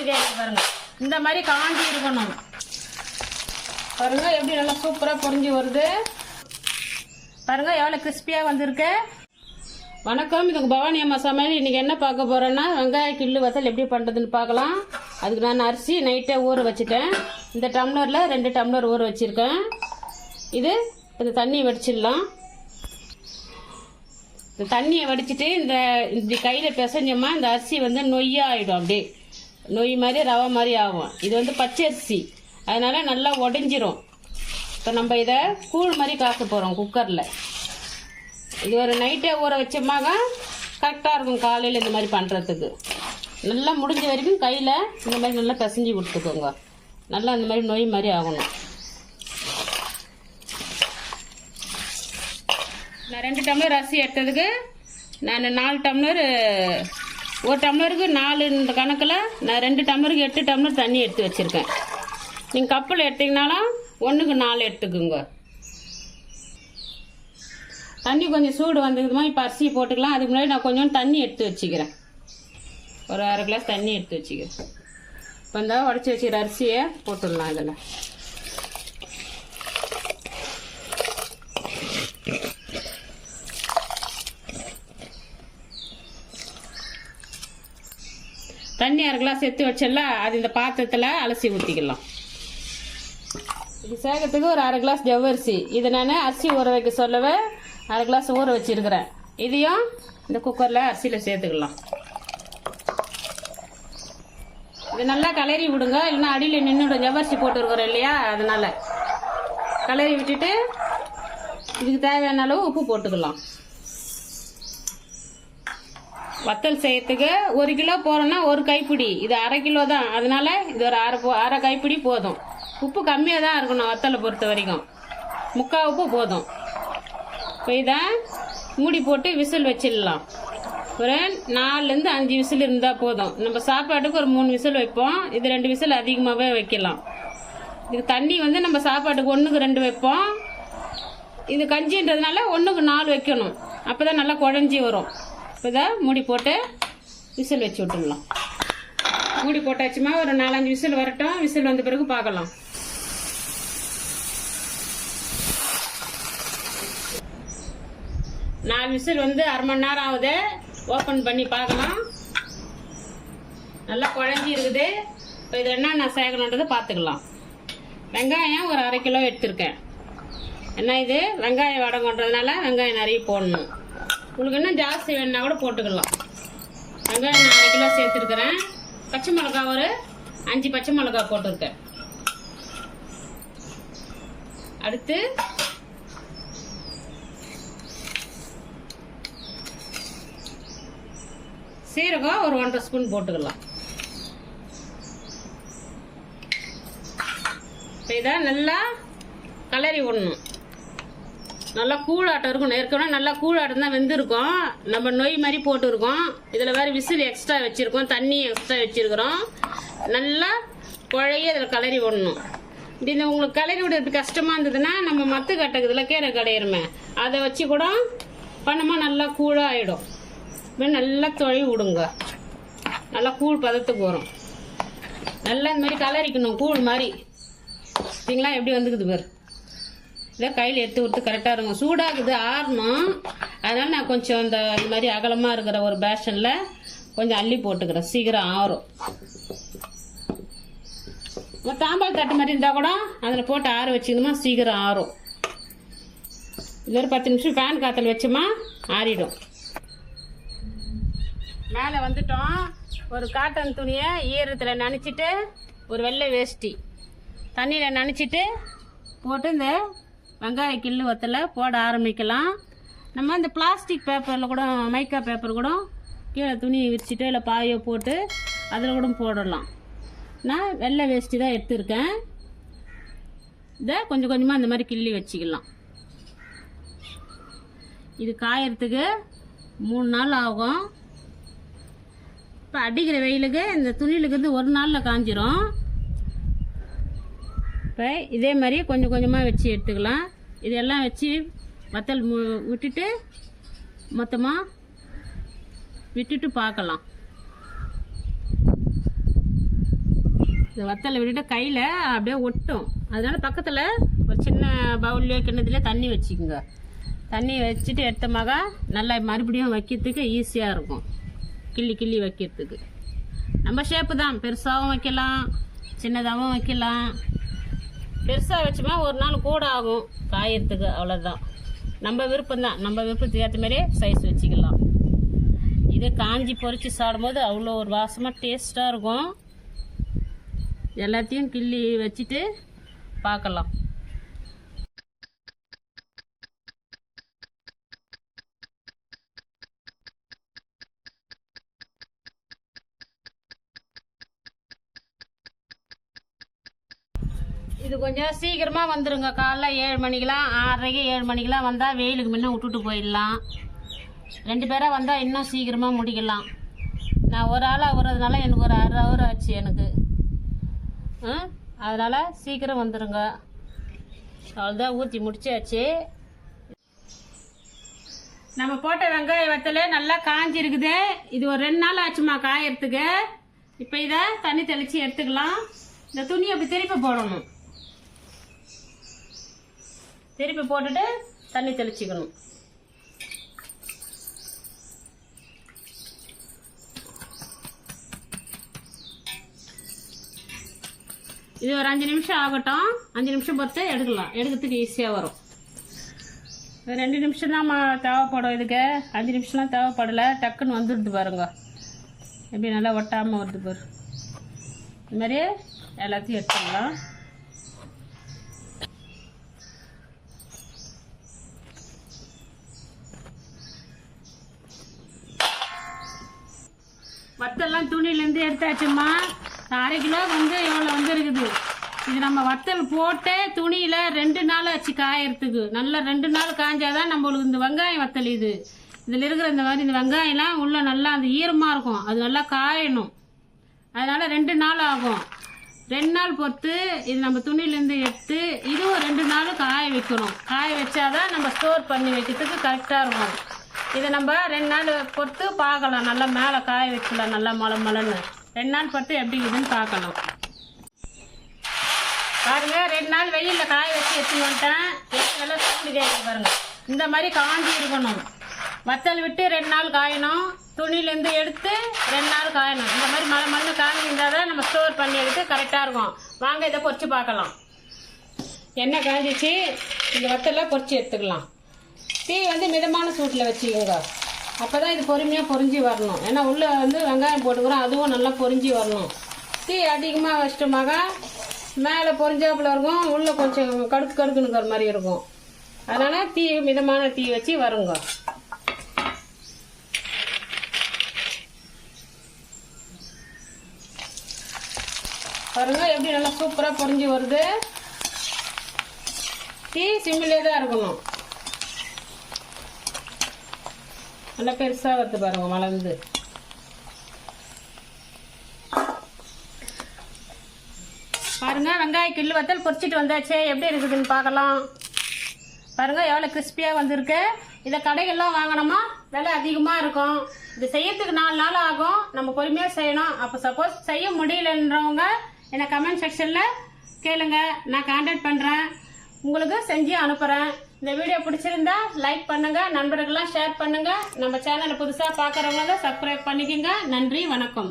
ரெடியாக இருக்கு பாருங்க. இந்த மாதிரி காஞ்சி இருக்கணும் பாருங்க. எப்படி நல்லா சூப்பராக பொரிஞ்சு வருது பாருங்க. எவ்வளோ கிறிஸ்பியாக வந்திருக்கு. வணக்கம், இதுக்கு பவானி அம்மா சமையல். இன்றைக்கி என்ன பார்க்க போகிறேன்னா வெங்காய கிள்ளு வத்தல் எப்படி பண்ணுறதுன்னு பார்க்கலாம். அதுக்கு நான் அரிசி நைட்டே ஊற வச்சுட்டேன். இந்த டம்ளரில் 2 டம்ளர் ஊற வச்சுருக்கேன். இது தண்ணி வடிச்சிடலாம். இந்த தண்ணியை வடிச்சிட்டு இந்த கையில் பிசைஞ்சோமா இந்த அரிசி நொய்யாக ஆகிடும். அப்படியே நொய் மாதிரி ரவை மாதிரி ஆகும். இது பச்சரிசி, அதனால் நல்லா உடஞ்சிரும். இப்போ நம்ம இதை கூழ் மாதிரி காக்க போகிறோம் குக்கரில். இது ஒரு நைட்டே ஊற வச்சோமாக கரெக்டாக இருக்கும் காலையில் இந்த மாதிரி பண்ணுறதுக்கு. நல்லா முடிஞ்ச வரைக்கும் கையில் இந்த மாதிரி நல்லா பிசைஞ்சு கொடுத்துக்கோங்க. நல்லா இந்த மாதிரி நொய் மாதிரி ஆகணும். நான் 2 டம்ளர் அரிசி எடுத்ததுக்கு நான் 4 டம்ளர், ஒரு டம்ளருக்கு 4 இந்த கணக்கில் நான் 2 டம்ளருக்கு 8 டம்ளர் தண்ணி எடுத்து வச்சுருக்கேன். நீங்கள் கப்பில் எடுத்திங்கனாலும் 1க்கு 4 எடுத்துக்குங்க. தண்ணி கொஞ்சம் சூடு வந்ததுமா இப்போ அரிசி போட்டுக்கலாம். அதுக்கு முன்னாடி நான் கொஞ்சம் தண்ணி எடுத்து வச்சுக்கிறேன். ஒரு 1/2 கிளாஸ் தண்ணி எடுத்து வச்சுக்கிறேன். இப்போ இந்த உடச்சி வச்சுக்கிற அரிசியை போட்டுடலாம். இதில் தண்ணி 1/2 கிளாஸ் எடுத்து வச்சிடல. அது இந்த பாத்திரத்தில் அலசி ஊற்றிக்கலாம். இது சேர்க்கறதுக்கு ஒரு 1/2 கிளாஸ் ஜவ்வரிசி. இதை நான் அரிசி ஊற வைக்க சொல்லவே 1/2 கிளாஸ் ஊற வச்சிருக்கிறேன். இதையும் இந்த குக்கரில் அரிசியில் சேர்த்துக்கலாம். இது நல்லா கலரி விடுங்க, இல்லைன்னா அடியில் நின்றுடும். ஜவ்வரிசி போட்டுருக்குறோம் இல்லையா, அதனால கலரி விட்டுட்டு இதுக்கு தேவையான அளவு உப்பு போட்டுக்கலாம். வத்தல் செய்யறதுக்கு 1 கிலோ போகிறோன்னா 1 கைப்பிடி, இது 1/2 கிலோ தான். அதனால இது ஒரு அரை கைப்பிடி போதும். உப்பு கம்மியாக தான் இருக்கணும் வத்தலை பொறுத்த வரைக்கும். 3/4 உப்பு போதும். இப்போ இதை மூடி போட்டு விசில் வச்சிடலாம். ஒரு 4லேருந்து 5 விசில் இருந்தால் போதும். நம்ம சாப்பாட்டுக்கு ஒரு 3 விசில் வைப்போம். இது 2 விசில் அதிகமாகவே வைக்கலாம். இது தண்ணி நம்ம சாப்பாட்டுக்கு 1க்கு 2 வைப்போம். இது கஞ்சின்றதுனால 1க்கு 4 வைக்கணும். அப்போ தான் நல்லா குழஞ்சி வரும். இப்போ இதை மூடி போட்டு விசில் வச்சு விட்டுடலாம். மூடி போட்டாச்சுமா ஒரு 4-5 விசில் வரட்டும். விசில் வந்த பிறகு பார்க்கலாம். 4 விசில் 1/2 மணி நேரம் ஆகுது. ஓப்பன் பண்ணி பார்க்கலாம். நல்லா குழஞ்சி இருக்குது. இப்போ இது என்ன நான் சேர்க்கணுன்றதை பார்த்துக்கலாம். வெங்காயம் ஒரு 1/2 கிலோ எடுத்திருக்கேன். என்ன இது வெங்காயம் வடங்கன்றதுனால வெங்காயம் நிறைய போடணும். உங்களுக்கு இன்னும் ஜாஸ்தி வேணுன்னா கூட போட்டுக்கலாம். வெங்காயம் நான் 1/2 கிலோ சேர்த்துருக்கிறேன். பச்சை மிளகா ஒரு 5 பச்சை மிளகா போட்டிருக்கேன். அடுத்து சீரகம் ஒரு 1/2 ஸ்பூன் போட்டுக்கலாம். இதை நல்லா கலரி விடணும். நல்லா கூழாட்டம் இருக்கும். ஏற்கனவே நல்லா கூழாட்டம் தான் வெந்திருக்கும். நம்ம நொய் மாதிரி போட்டுருக்கோம். இதில் வேறு விசில் எக்ஸ்ட்ரா வச்சுருக்கோம், தண்ணி எக்ஸ்ட்ரா வச்சுருக்கிறோம். நல்லா குழைய இதில் கலரி விடணும். இது உங்களுக்கு கலரி விடுறது கஷ்டமாக இருந்ததுன்னா நம்ம மத்து கட்டக்குதுல கீரை கடையிறமே அதை வச்சு கூட பண்ணமா நல்லா கூழாக ஆகிடும். நல்லா தொழி விடுங்க. நல்லா கூழ் பதத்துக்கு வரும். நல்லா இந்த மாதிரி கலரிக்கணும் கூழ் மாதிரி. சரிங்களா? எப்படி வந்துக்குது பேர். இதை கையில் எடுத்து விட்டு கரெக்டாக இருக்கும். சூடாகுது, ஆறணும். அதனால் நான் கொஞ்சம் இந்த மாதிரி அகலமாக இருக்கிற ஒரு பேஷனில் கொஞ்சம் அள்ளி போட்டுக்கிறேன். சீக்கிரம் ஆறும். தாம்பால் தட்டு மாதிரி இருந்தால் கூட அதில் போட்டு ஆற வச்சிக்கணுமா சீக்கிரம் ஆறும். இது ஒரு 10 நிமிஷம் ஃபேன் காற்றல் வச்சோமா ஆறிடும். மேலே வந்துட்டோம். ஒரு காட்டன் துணியை ஈரத்தில் நனைச்சிட்டு ஒரு வெள்ளை வேஷ்டி தண்ணியில் நனைச்சிட்டு போட்டு இந்த வெங்காய கிள்ளு வத்தலை போட ஆரம்பிக்கலாம். நம்ம இந்த பிளாஸ்டிக் பேப்பரில் கூட மைக்கா பேப்பர் கூட கீழே துணி விரிச்சிட்டு இல்லை பாயோ போட்டு அதில் கூட போடலாம். நான் வெள்ளை வேஷ்டி தான் எடுத்துருக்கேன். இதை கொஞ்சம் கொஞ்சமாக இந்த மாதிரி கிள்ளி வச்சுக்கலாம். இது காயறதுக்கு 3 நாள் ஆகும். இப்போ அடிக்கிற வெயிலுக்கு இந்த துணியிலுக்கு 1 நாளில் காஞ்சிரும். இப்போ இதே மாதிரி கொஞ்சம் கொஞ்சமாக வச்சு எடுத்துக்கலாம். இதெல்லாம் வச்சு வத்தல் விட்டுட்டு மொத்தமாக விட்டுட்டு பார்க்கலாம். இந்த வத்தலை விட்டுட்டு கையில் அப்படியே ஒட்டும். அதனால பக்கத்தில் ஒரு சின்ன பவுல்லையோ கிண்ணத்துலேயோ தண்ணி வச்சுக்கோங்க. தண்ணி வச்சுட்டு எடுத்தமாக நல்லா மறுபடியும் வைக்கிறதுக்கு ஈஸியாக இருக்கும். கிள்ளி கிள்ளி வைக்கிறதுக்கு நம்ம ஷேப்பு தான். பெருசாகவும் வைக்கலாம், சின்னதாகவும் வைக்கலாம். பெருசாக வச்சோமா ஒரு நாள் கூட ஆகும் காயறதுக்கு, அவ்வளோதான். நம்ம விருப்பம்தான். நம்ம விருப்பத்துக்கு ஏற்ற மாதிரியே சைஸ் வச்சுக்கலாம். இது காஞ்சி பொரித்து சாப்பிடும்போது அவ்வளோ ஒரு வாசமாக டேஸ்ட்டாக இருக்கும். எல்லாத்தையும் கிள்ளி வச்சுட்டு பார்க்கலாம். இது கொஞ்சம் சீக்கிரமாக வந்துடுங்க. காலைல 7 மணிக்கெலாம், 6:30 7 மணிக்கெலாம் வந்தால் வெயிலுக்கு முன்னே விட்டுட்டு போயிடலாம். 2 பேராக வந்தால் இன்னும் சீக்கிரமாக முடிக்கலாம். நான் ஒரு ஆளாக வர்றதுனால எனக்கு ஒரு 1/2 hour ஆச்சு எனக்கு. அதனால் சீக்கிரம் வந்துடுங்க. அவ்வளோதான், ஊற்றி முடிச்சாச்சு. நம்ம போட்ட வெங்காய வத்தல் நல்லா காஞ்சிருக்குது. இது ஒரு 2 நாள் ஆச்சுமா காயறதுக்கு. இப்போ இதை தண்ணி தெளித்து எடுத்துக்கலாம். இந்த துணி அப்படி திருப்பி போடணும். திருப்பி போட்டுட்டு தண்ணி தெளிச்சிக்கணும். இது ஒரு 5 நிமிஷம் ஆகட்டும். 5 நிமிஷம் பொறுத்து எடுக்கலாம். எடுக்கிறதுக்கு ஈஸியாக வரும். 2 நிமிஷம் தான் தேவைப்படும் இதுக்கு. 5 நிமிஷம்லாம் தேவைப்படலை. டக்குன்னு வந்துடுது பாருங்க. எப்படி நல்லா ஒட்டாமல் வருது பாரு. இது மாதிரி எல்லாத்தையும் எடுத்துக்கலாம். வத்தல்லாம் துணியிலேருந்து எடுத்தாச்சுமா. 1/2 கிலோ வந்து எவ்வளோ வந்து இருக்குது. இது நம்ம வத்தல் போட்டு துணியில் 2 நாள் ஆச்சு காயறதுக்கு. நல்லா 2 நாள் காய்ஞ்சாதான் நம்மளுக்கு இந்த வெங்காயம் வத்தல் இது. இதில் இருக்கிற இந்த மாதிரி இந்த வெங்காயம்லாம் உள்ள நல்லா அந்த ஈரமாக இருக்கும். அது நல்லா காயணும். அதனால 2 நாள் ஆகும். 2 நாள் பொறுத்து இது நம்ம துணியிலேருந்து எடுத்து இதுவும் 2 நாள் காய வைக்கணும். காய வச்சாதான் நம்ம ஸ்டோர் பண்ணி வைக்கிறதுக்கு கரெக்டாக இருக்கும். இதை நம்ம 2 நாள் பொறுத்து பார்க்கலாம். நல்லா மேலே காய வச்சுக்கலாம். நல்லா மலன்னு 2 நாள் பொறுத்து எப்படி இதுன்னு பார்க்கலாம். பாருங்க, 2 நாள் வெயிலில் காய வச்சு எடுத்துன்னு வந்துட்டேன். நல்லா சூடு கேட்குது பாருங்க. இந்த மாதிரி காஞ்சி இருக்கணும். வத்தல் விட்டு 2 நாள் காயணும். துணியிலேருந்து எடுத்து 2 நாள் காயணும். இந்த மாதிரி மண்ணு காஞ்சி இருந்தால் தான் நம்ம ஸ்டோர் பண்ணி எடுத்து கரெக்டாக இருக்கும். வாங்க இதை பொரிச்சு பார்க்கலாம். எண்ணெய் காஞ்சிச்சு. இந்த வத்தெல்லாம் பொரிச்சு எடுத்துக்கலாம். தீ வந்து மிதமான சூட்டில் வச்சுக்கோங்க. அப்போ தான் இது பொறுமையாக பொரிஞ்சு வரணும். ஏன்னா உள்ளே வந்து வெங்காயம் போட்டுக்கிறோம், அதுவும் நல்லா பொரிஞ்சு வரணும். தீ அதிகமாக வச்சிட்டோமாக மேலே பொரிஞ்சாப்புல இருக்கும், உள்ளே கொஞ்சம் கடுக்குனுக்கிற மாதிரி இருக்கும். அதனால் தீ மிதமான தீ வச்சு வருங்க. பாருங்க எப்படி நல்லா சூப்பராக பொரிஞ்சு வருது. தீ சிம்மிலே தான் இருக்கணும். நல்லா பெருசாக வருது பாருங்க வளர்ந்து. பாருங்க வெங்காய கிள்ளு வத்தல் பொரிச்சிட்டு வந்தாச்சு. எப்படி இருக்குதுன்னு பார்க்கலாம். பாருங்க எவ்வளோ கிறிஸ்பியாக வந்திருக்கு. இதை கடைகள்லாம் வாங்கினோமா விலை அதிகமாக இருக்கும். இது செய்யறதுக்கு 4 நாள் ஆகும். நம்ம பொறுமையாக செய்யணும். அப்போ சப்போஸ் செய்ய முடியலன்றவங்க என்னை கமெண்ட் செக்ஷனில் கேளுங்க. நான் கான்டாக்ட் பண்ணுறேன். உங்களுக்கு செஞ்சு அனுப்புகிறேன். இந்த வீடியோ பிடிச்சிருந்தா லைக் பண்ணுங்க, நண்பர்கள்லாம் ஷேர் பண்ணுங்க. நம்ம சேனலை புதுசாக பார்க்குறவங்க சப்ஸ்கிரைப் பண்ணிக்கோங்க. நன்றி, வணக்கம்.